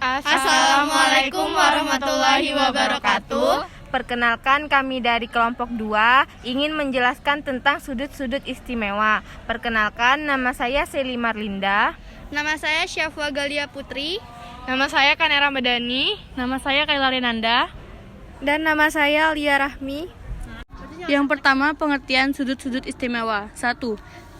Assalamualaikum warahmatullahi wabarakatuh. Perkenalkan, kami dari kelompok 2 ingin menjelaskan tentang sudut-sudut istimewa. Perkenalkan, nama saya Seli Marlinda. Nama saya Syafwa Galia Putri. Nama saya Kanera Medani. Nama saya Kaila Renanda. Dan nama saya Lia Rahmi. Yang pertama, pengertian sudut-sudut istimewa. 1.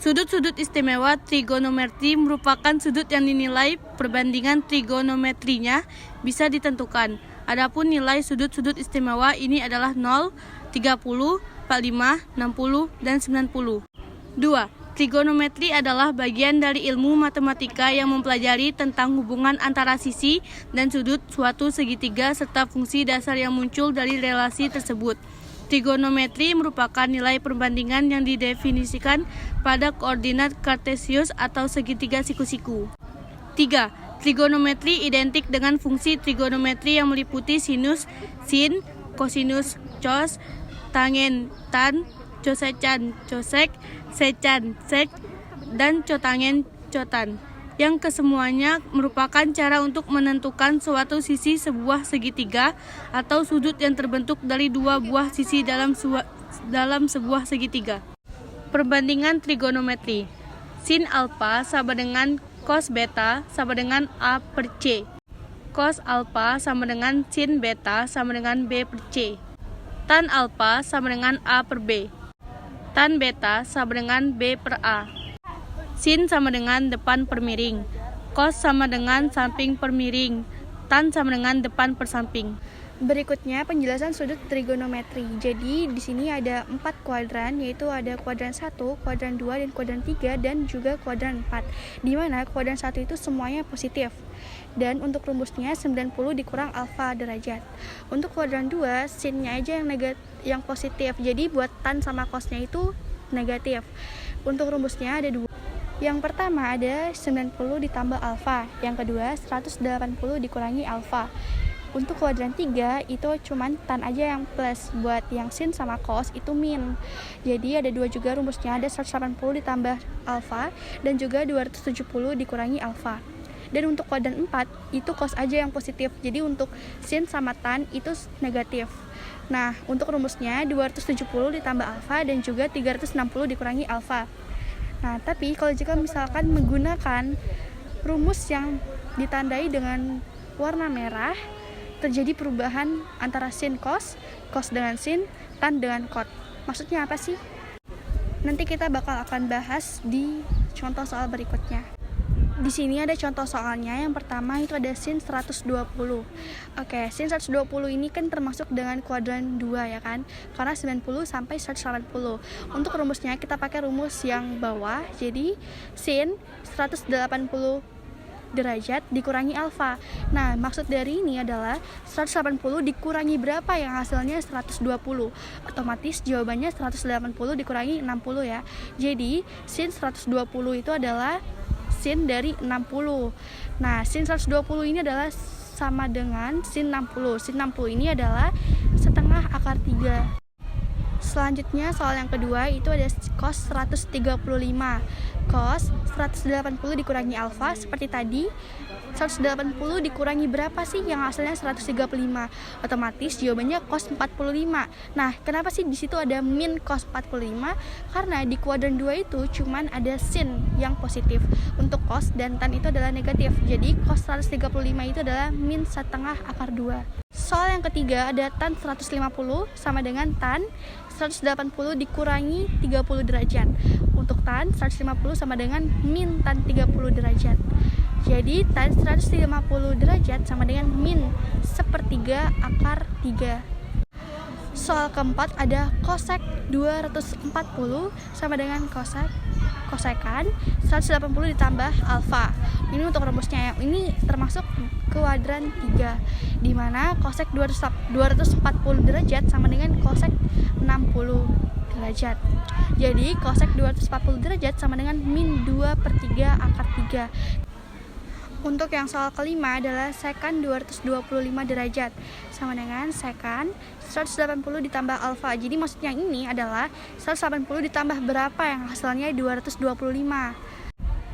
Sudut-sudut istimewa trigonometri merupakan sudut yang dinilai perbandingan trigonometrinya bisa ditentukan. Adapun nilai sudut-sudut istimewa ini adalah 0, 30, 45, 60, dan 90. 2. Trigonometri adalah bagian dari ilmu matematika yang mempelajari tentang hubungan antara sisi dan sudut suatu segitiga serta fungsi dasar yang muncul dari relasi tersebut. Trigonometri merupakan nilai perbandingan yang didefinisikan pada koordinat kartesius atau segitiga siku-siku. 3. Trigonometri identik dengan fungsi trigonometri yang meliputi sinus, sin, kosinus, cos, tangen, tan, cosecan, cosek, secan, sek, dan cotangen, cotan, yang kesemuanya merupakan cara untuk menentukan suatu sisi sebuah segitiga atau sudut yang terbentuk dari dua buah sisi dalam sebuah segitiga. Perbandingan trigonometri. Sin alfa sama dengan cos beta sama dengan A per C. Cos alfa sama dengan sin beta sama dengan B per C. Tan alfa sama dengan A per B. Tan beta sama dengan B per A. Sin sama dengan depan per miring. Cos sama dengan samping per miring. Tan sama dengan depan per samping. Berikutnya penjelasan sudut trigonometri. Jadi di sini ada 4 kuadran, yaitu ada kuadran 1, kuadran 2, dan kuadran 3, dan juga kuadran 4. Di mana kuadran 1 itu semuanya positif. Dan untuk rumusnya 90 dikurang alfa derajat. Untuk kuadran 2, sinnya aja yang positif. Jadi buat tan sama cosnya itu negatif. Untuk rumusnya ada 2. Yang pertama ada 90 ditambah alfa. Yang kedua 180 dikurangi alfa. Untuk kuadran 3 itu cuman tan aja yang plus, buat yang sin sama cos itu min. Jadi ada 2 juga rumusnya, ada 180 ditambah alfa dan juga 270 dikurangi alfa. Dan untuk kuadran 4 itu cos aja yang positif. Jadi untuk sin sama tan itu negatif. Nah, untuk rumusnya 270 ditambah alfa dan juga 360 dikurangi alfa. Nah, tapi kalau jika misalkan menggunakan rumus yang ditandai dengan warna merah, terjadi perubahan antara sin cos, cos dengan sin, tan dengan cot. Maksudnya apa sih? Nanti kita akan bahas di contoh soal berikutnya. Di sini ada contoh soalnya. Yang pertama itu ada sin 120. Oke, sin 120 ini kan termasuk dengan kuadran 2 ya kan? Karena 90 sampai 180. Untuk rumusnya kita pakai rumus yang bawah. Jadi sin 180 derajat dikurangi alfa. Nah, maksud dari ini adalah 180 dikurangi berapa yang hasilnya 120. Otomatis jawabannya 180 dikurangi 60 ya. Jadi, sin 120 itu adalah sin dari 60. Nah, sin 120 ini adalah sama dengan sin 60. Sin 60 ini adalah setengah akar 3. Selanjutnya soal yang kedua itu ada cos 135. Cos 180 dikurangi alfa seperti tadi. 180 dikurangi berapa sih yang hasilnya 135? Otomatis jawabannya cos 45. Nah, kenapa sih di situ ada min cos 45? Karena di kuadran 2 itu cuman ada sin yang positif. Untuk cos dan tan itu adalah negatif. Jadi cos 135 itu adalah min setengah akar 2. Soal yang ketiga ada tan 150 sama dengan tan 180 dikurangi 30 derajat. Untuk tan 150 sama dengan min tan 30 derajat. Jadi tan 150 derajat sama dengan min sepertiga akar 3. Soal keempat ada kosek 240 sama dengan kosekan 180 ditambah alfa. Ini untuk rumusnya, yang ini termasuk kuadran 3, di mana kosek 240 derajat sama dengan kosek 60 derajat. Jadi kosek 240 derajat sama dengan min 2/3 akar 3. Untuk yang soal kelima adalah sekan 225 derajat sama dengan sekan 180 ditambah alfa. Jadi maksudnya ini adalah 180 ditambah berapa yang hasilnya 225.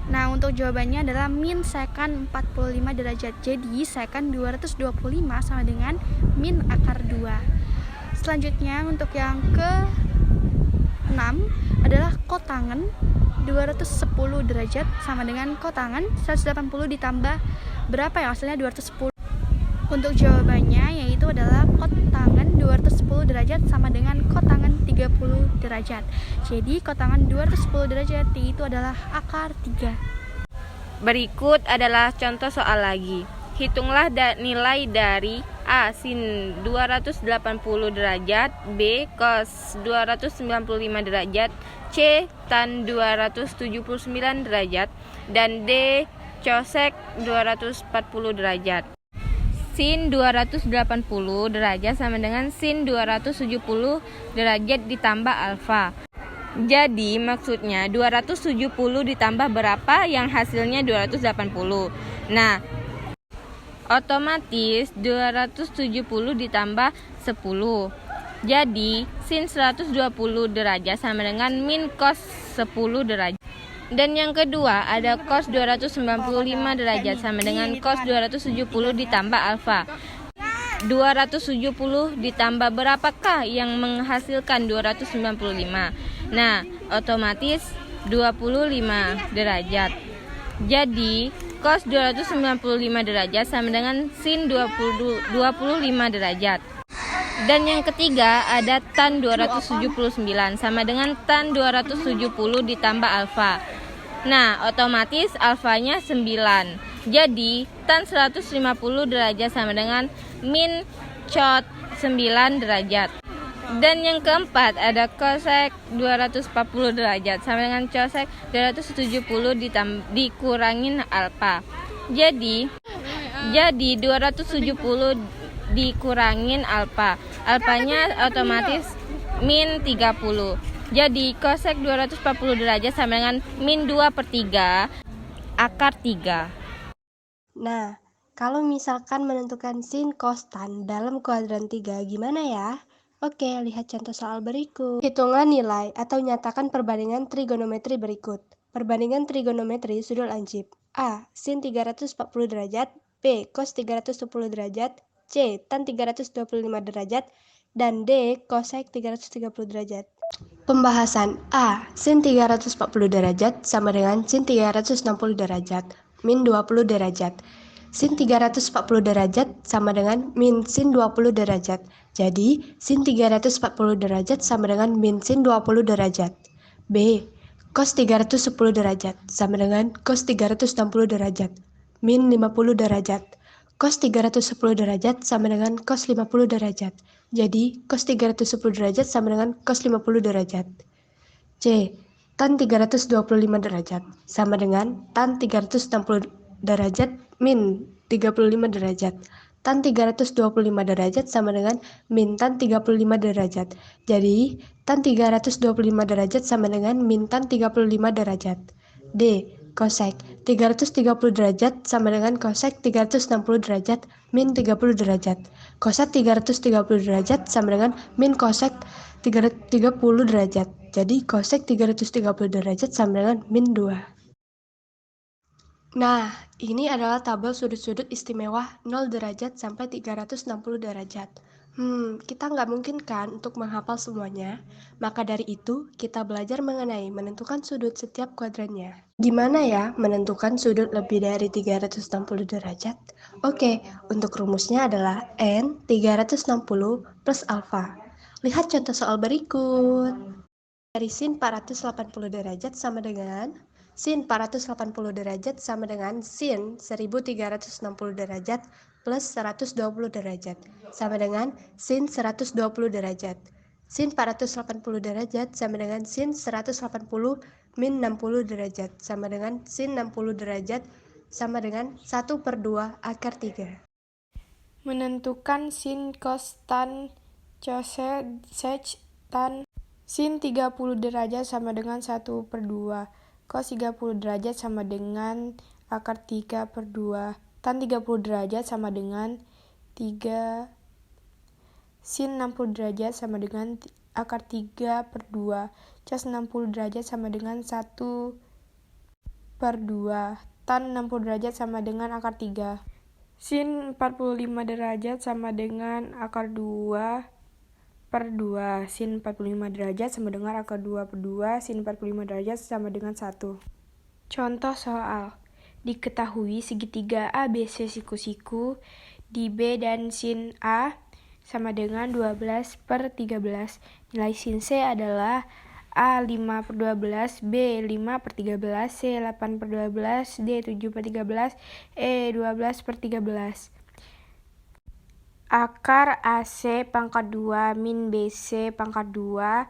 Nah, untuk jawabannya adalah min sekan 45 derajat. Jadi, sekan 225 sama dengan min akar 2. Selanjutnya, untuk yang ke-6 adalah kotangen 210 derajat sama dengan kotangen 180 ditambah berapa ya? Hasilnya 210. Untuk jawabannya yaitu adalah kotangen 210 derajat sama dengan kotangen 30 derajat. Jadi kotangen 210 derajat itu adalah akar 3. Berikut adalah contoh soal lagi. Hitunglah nilai dari A. sin 280 derajat, B. cos 295 derajat, C. tan 279 derajat, dan D. cosek 240 derajat. Sin 280 derajat sama dengan sin 270 derajat ditambah alfa. Jadi maksudnya 270 ditambah berapa yang hasilnya 280. Nah, otomatis 270 ditambah 10. Jadi sin 120 derajat sama dengan min cos 10 derajat. Dan yang kedua ada cos 295 derajat sama dengan cos 270 ditambah alfa. 270 ditambah berapakah yang menghasilkan 295? Nah, otomatis 25 derajat. Jadi cos 295 derajat sama dengan sin 25 derajat. Dan yang ketiga ada tan 279 sama dengan tan 270 ditambah alfa. Nah, otomatis alfanya 9. Jadi tan 150 derajat sama dengan min cot 9 derajat. Dan yang keempat ada cosek 240 derajat sama dengan cosek 270 dikurangin alfa. Jadi 270 dikurangin alfa. Alfanya otomatis min 30. Jadi cosek 240 derajat sama dengan min 2/3 akar 3. Nah, kalau misalkan menentukan sin cos tan dalam kuadran 3 gimana ya? Oke, lihat contoh soal berikut. Hitungan nilai atau nyatakan perbandingan trigonometri berikut. Perbandingan trigonometri sudut lancip. A. Sin 340 derajat, B. Cos 310 derajat, C. Tan 325 derajat, dan D. Cosek 330 derajat. Pembahasan. A. Sin 340 derajat sama dengan sin 360 derajat, min 20 derajat. Sin 340 derajat sama dengan min sin 20 derajat. Jadi, sin 340 derajat sama dengan min sin 20 derajat. B. Cos 310 derajat sama dengan cos 360 derajat, min 50 derajat. Cos 310 derajat sama dengan cos 50 derajat. Jadi, cos 310 derajat sama dengan cos 50 derajat. C. Tan 325 derajat sama dengan tan 360 derajat min 35 derajat. Tan 325 derajat sama dengan min tan 35 derajat. Jadi, tan 325 derajat sama dengan min tan 35 derajat. D. Cosek 330 derajat sama dengan cosek 360 derajat min 30 derajat. Cosek 330 derajat sama dengan min cosek 30 derajat. Jadi cosek 330 derajat sama dengan min 2. Nah, ini adalah tabel sudut-sudut istimewa 0 derajat sampai 360 derajat. Kita nggak mungkin kan untuk menghafal semuanya. Maka dari itu, kita belajar mengenai menentukan sudut setiap kuadrannya. Gimana ya menentukan sudut lebih dari 360 derajat? Oke, untuk rumusnya adalah N 360 plus alfa. Lihat contoh soal berikut. Dari sin 480 derajat sama dengan sin 480 derajat sama dengan sin 1360 derajat plus 120 derajat sama dengan sin 120 derajat. Sin 480 derajat sama dengan sin 180 min 60 derajat sama dengan sin 60 derajat sama dengan 1/2 akar 3. Menentukan sin cos tan cosec sec tan. Sin 30 derajat sama dengan 1/2. Cos 30 derajat sama dengan akar 3/2. Tan 30 derajat sama dengan 3. Sin 60 derajat sama dengan akar 3/2. Cos 60 derajat sama dengan 1. per 2. Tan 60 derajat sama dengan akar 3. Sin 45 derajat sama dengan akar 2 per 2. Sin 45 derajat sama dengan akar 2 per 2. Sin 45 derajat sama dengan 1. Contoh soal. Diketahui segitiga ABC siku-siku di B dan sin A sama dengan 12 per 13. Nilai sin C adalah A 5 per 12, B 5 per 13, C 8 per 12, D 7 per 13, E 12 per 13. Akar AC pangkat 2 min BC pangkat 2,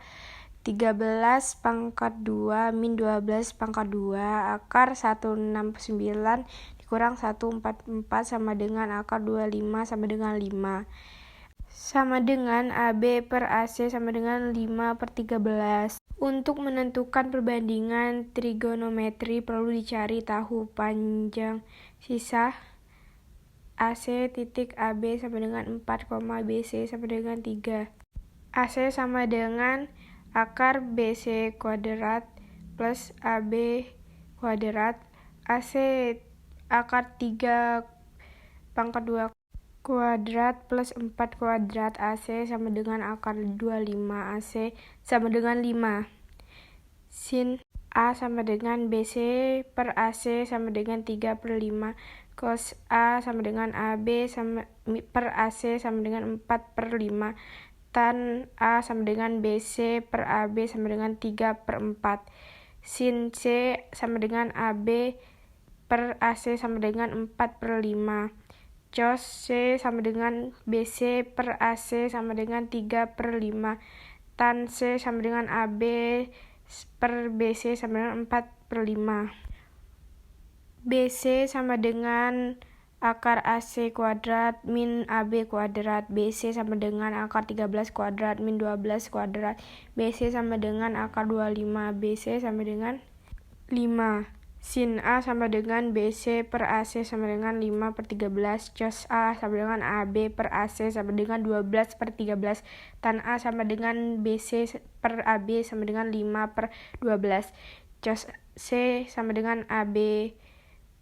13 pangkat 2 min 12 pangkat 2, akar 169 dikurang 144 sama dengan akar 25 sama dengan 5. Sama dengan AB per AC sama dengan 5 per 13. Untuk menentukan perbandingan trigonometri perlu dicari tahu panjang sisa AC titik AB sama dengan 4, BC sama dengan 3. AC sama dengan akar BC kuadrat plus AB kuadrat. AC akar 3 pangkat 2 kuadrat plus 4 kuadrat. AC sama dengan akar 25. AC sama dengan 5. Sin A sama dengan BC per AC sama dengan 3 per 5. Cos A sama dengan AB sama per AC sama dengan 4 per 5. Tan A sama dengan BC per AB sama dengan 3 per 4. Sin C sama dengan AB per AC sama dengan 4 per 5. Cos C sama dengan BC per AC sama dengan 3 per 5. Tan C sama dengan AB per BC sama dengan 4 per 5. BC sama dengan akar AC kuadrat min AB kuadrat. BC sama dengan akar 13 kuadrat min 12 kuadrat. BC sama dengan akar 25. BC sama dengan 5. Sin A sama dengan BC per AC sama dengan 5 per 13. Cos A sama dengan AB per AC sama dengan 12 per 13. Tan A sama dengan BC per AB sama dengan 5 per 12. Cos C sama dengan AB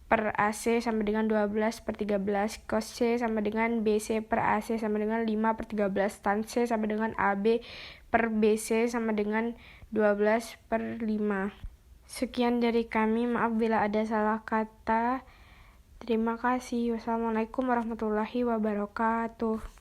per AC sama dengan 12 per 13. Cos C sama dengan BC per AC sama dengan 5 per 13. Tan C sama dengan AB per BC sama dengan 12 per 5. Sekian dari kami, maaf bila ada salah kata. Terima kasih. Wassalamualaikum warahmatullahi wabarakatuh.